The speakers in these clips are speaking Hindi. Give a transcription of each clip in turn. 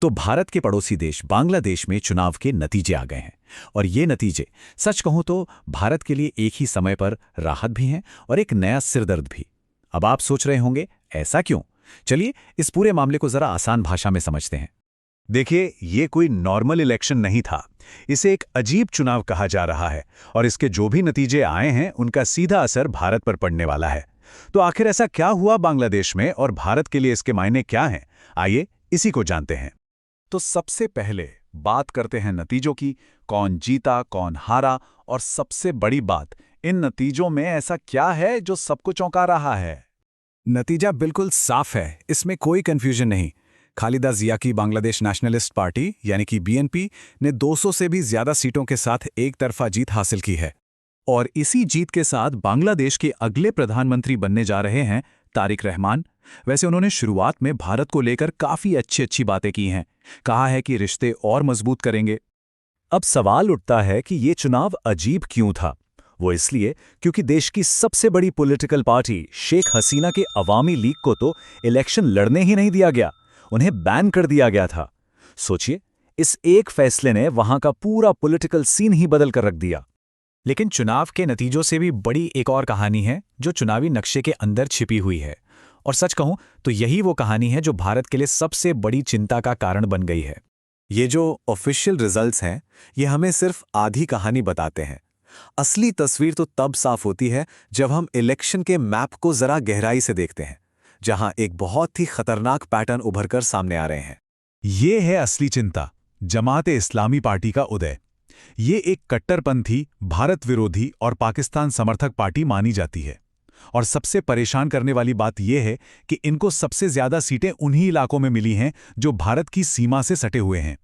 तो भारत के पड़ोसी देश बांग्लादेश में चुनाव के नतीजे आ गए हैं। और ये नतीजे सच कहूं तो भारत के लिए एक ही समय पर राहत भी हैं और एक नया सिरदर्द भी। अब आप सोच रहे होंगे ऐसा क्यों? चलिए इस पूरे मामले को जरा आसान भाषा में समझते हैं। देखिए, ये कोई नॉर्मल इलेक्शन नहीं था। इसे एक अजीब चुनाव कहा जा रहा है और इसके जो भी नतीजे आए हैं उनका सीधा असर भारत पर पड़ने वाला है। तो आखिर ऐसा क्या हुआ बांग्लादेश में और भारत के लिए इसके मायने क्या हैं? आइए इसी को जानते हैं। तो सबसे पहले बात करते हैं नतीजों की। कौन जीता, कौन हारा, और सबसे बड़ी बात, इन नतीजों में ऐसा क्या है जो सबको चौंका रहा है? नतीजा बिल्कुल साफ है, इसमें कोई कंफ्यूजन नहीं। खालिदा जिया की बांग्लादेश नेशनलिस्ट पार्टी यानी कि बीएनपी ने 200 से भी ज्यादा सीटों के साथ एक तरफा जीत हासिल की है। और इसी जीत के साथ बांग्लादेश के अगले प्रधानमंत्री बनने जा रहे हैं तारिक रहमान। वैसे उन्होंने शुरुआत में भारत को लेकर काफी अच्छी बातें की हैं। कहा है कि रिश्ते और मजबूत करेंगे। अब सवाल उठता है कि ये चुनाव अजीब क्यों था? वो इसलिए क्योंकि देश की सबसे बड़ी पॉलिटिकल पार्टी शेख हसीना के अवामी लीग को तो इलेक्शन लड़ने ही नहीं दिया गया, उन्हें बैन कर दिया गया था। सोचिए, इस एक फैसले ने वहां का पूरा पॉलिटिकल सीन ही बदल कर रख दिया। लेकिन चुनाव के नतीजों से भी बड़ी एक और कहानी है जो चुनावी नक्शे के अंदर छिपी हुई है। और सच कहूं तो यही वो कहानी है जो भारत के लिए सबसे बड़ी चिंता का कारण बन गई है। ये जो ऑफिशियल रिजल्ट्स हैं, ये हमें सिर्फ आधी कहानी बताते हैं। असली तस्वीर तो तब साफ होती है जब हम इलेक्शन के मैप को जरा गहराई से देखते हैं, जहां एक बहुत ही खतरनाक पैटर्न उभरकर सामने आ रहे हैं। ये है असली चिंता, जमात इस्लामी पार्टी का उदय। ये एक कट्टरपंथी, भारत विरोधी और पाकिस्तान समर्थक पार्टी मानी जाती है। और सबसे परेशान करने वाली बात यह है कि इनको सबसे ज्यादा सीटें उन्हीं इलाकों में मिली हैं जो भारत की सीमा से सटे हुए हैं।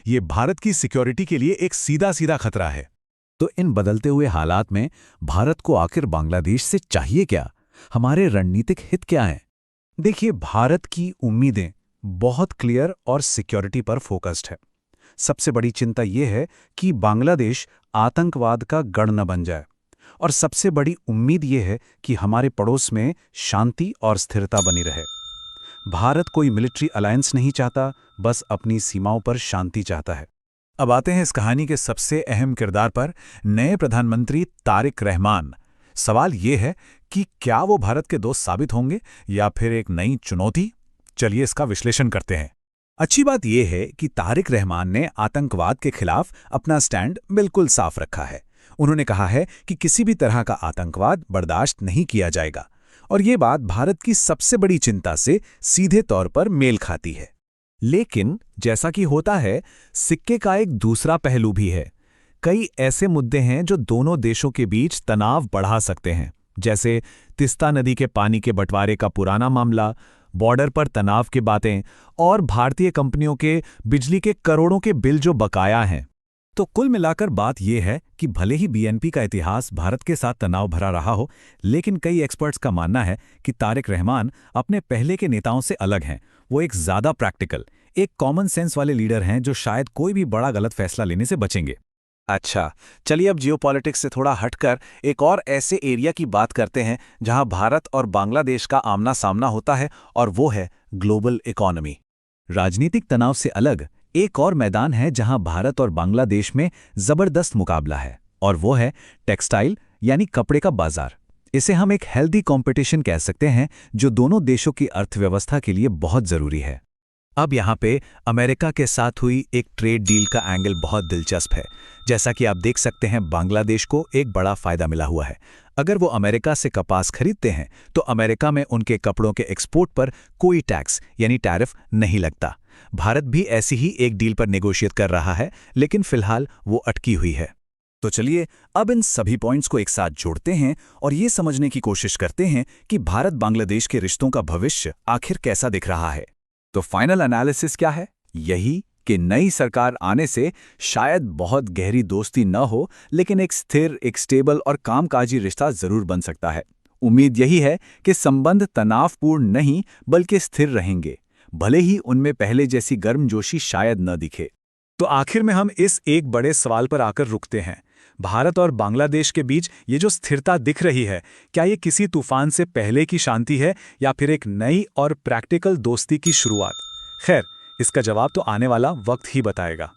ये भारत की सिक्योरिटी के लिए एक सीधा सीधा खतरा है। तो इन बदलते हुए हालात में भारत को आखिर बांग्लादेश से चाहिए क्या? हमारे रणनीतिक हित क्या हैं? देखिए, भारत की उम्मीदें बहुत क्लियर और सिक्योरिटी पर फोकस्ड है। सबसे बड़ी चिंता यह है कि बांग्लादेश आतंकवाद का गढ़ न बन जाए। और सबसे बड़ी उम्मीद यह है कि हमारे पड़ोस में शांति और स्थिरता बनी रहे। भारत कोई मिलिट्री अलायंस नहीं चाहता, बस अपनी सीमाओं पर शांति चाहता है। अब आते हैं इस कहानी के सबसे अहम किरदार पर, नए प्रधानमंत्री तारिक रहमान। सवाल यह है कि क्या वो भारत के दोस्त साबित होंगे या फिर एक नई चुनौती? चलिए इसका विश्लेषण करते हैं। अच्छी बात यह है कि तारिक रहमान ने आतंकवाद के खिलाफ अपना स्टैंड बिल्कुल साफ रखा है। उन्होंने कहा है कि किसी भी तरह का आतंकवाद बर्दाश्त नहीं किया जाएगा। और ये बात भारत की सबसे बड़ी चिंता से सीधे तौर पर मेल खाती है। लेकिन जैसा कि होता है, सिक्के का एक दूसरा पहलू भी है। कई ऐसे मुद्दे हैं जो दोनों देशों के बीच तनाव बढ़ा सकते हैं, जैसे तिस्ता नदी के पानी के बंटवारे का पुराना मामला, बॉर्डर पर तनाव की बातें और भारतीय कंपनियों के बिजली के करोड़ों के बिल जो बकाया हैं। तो कुल मिलाकर बात यह है कि भले ही बीएनपी का इतिहास भारत के साथ तनाव भरा रहा हो, लेकिन कई एक्सपर्ट्स का मानना है कि तारिक रहमान अपने पहले के नेताओं से अलग हैं। वो एक ज्यादा प्रैक्टिकल, एक कॉमन सेंस वाले लीडर हैं जो शायद कोई भी बड़ा गलत फैसला लेने से बचेंगे। अच्छा, चलिए अब जियोपॉलिटिक्स से थोड़ा हटकर एक और ऐसे एरिया की बात करते हैं जहां भारत और बांग्लादेश का आमना सामना होता है, और वो है ग्लोबल इकोनॉमी। राजनीतिक तनाव से अलग एक और मैदान है जहां भारत और बांग्लादेश में जबरदस्त मुकाबला है, और वो है टेक्सटाइल यानी कपड़े का बाजार। इसे हम एक हेल्दी कंपटीशन कह सकते हैं जो दोनों देशों की अर्थव्यवस्था के लिए बहुत जरूरी है। अब यहाँ पे अमेरिका के साथ हुई एक ट्रेड डील का एंगल बहुत दिलचस्प है। जैसा कि आप देख सकते हैं, बांग्लादेश को एक बड़ा फायदा मिला हुआ है। अगर वो अमेरिका से कपास खरीदते हैं तो अमेरिका में उनके कपड़ों के एक्सपोर्ट पर कोई टैक्स यानी टैरिफ नहीं लगता। भारत भी ऐसी ही एक डील पर नेगोशिएट कर रहा है, लेकिन फिलहाल वो अटकी हुई है। तो चलिए अब इन सभी पॉइंट्स को एक साथ जोड़ते हैं और ये समझने की कोशिश करते हैं कि भारत बांग्लादेश के रिश्तों का भविष्य आखिर कैसा दिख रहा है। तो फाइनल एनालिसिस क्या है? यही कि नई सरकार आने से शायद बहुत गहरी दोस्ती न हो, लेकिन एक स्थिर, एक स्टेबल और कामकाजी रिश्ता जरूर बन सकता है। उम्मीद यही है कि संबंध तनावपूर्ण नहीं बल्कि स्थिर रहेंगे, भले ही उनमें पहले जैसी गर्मजोशी शायद न दिखे। तो आखिर में हम इस एक बड़े सवाल पर आकर रुकते हैं। भारत और बांग्लादेश के बीच ये जो स्थिरता दिख रही है, क्या ये किसी तूफान से पहले की शांति है या फिर एक नई और प्रैक्टिकल दोस्ती की शुरुआत? खैर, इसका जवाब तो आने वाला वक्त ही बताएगा।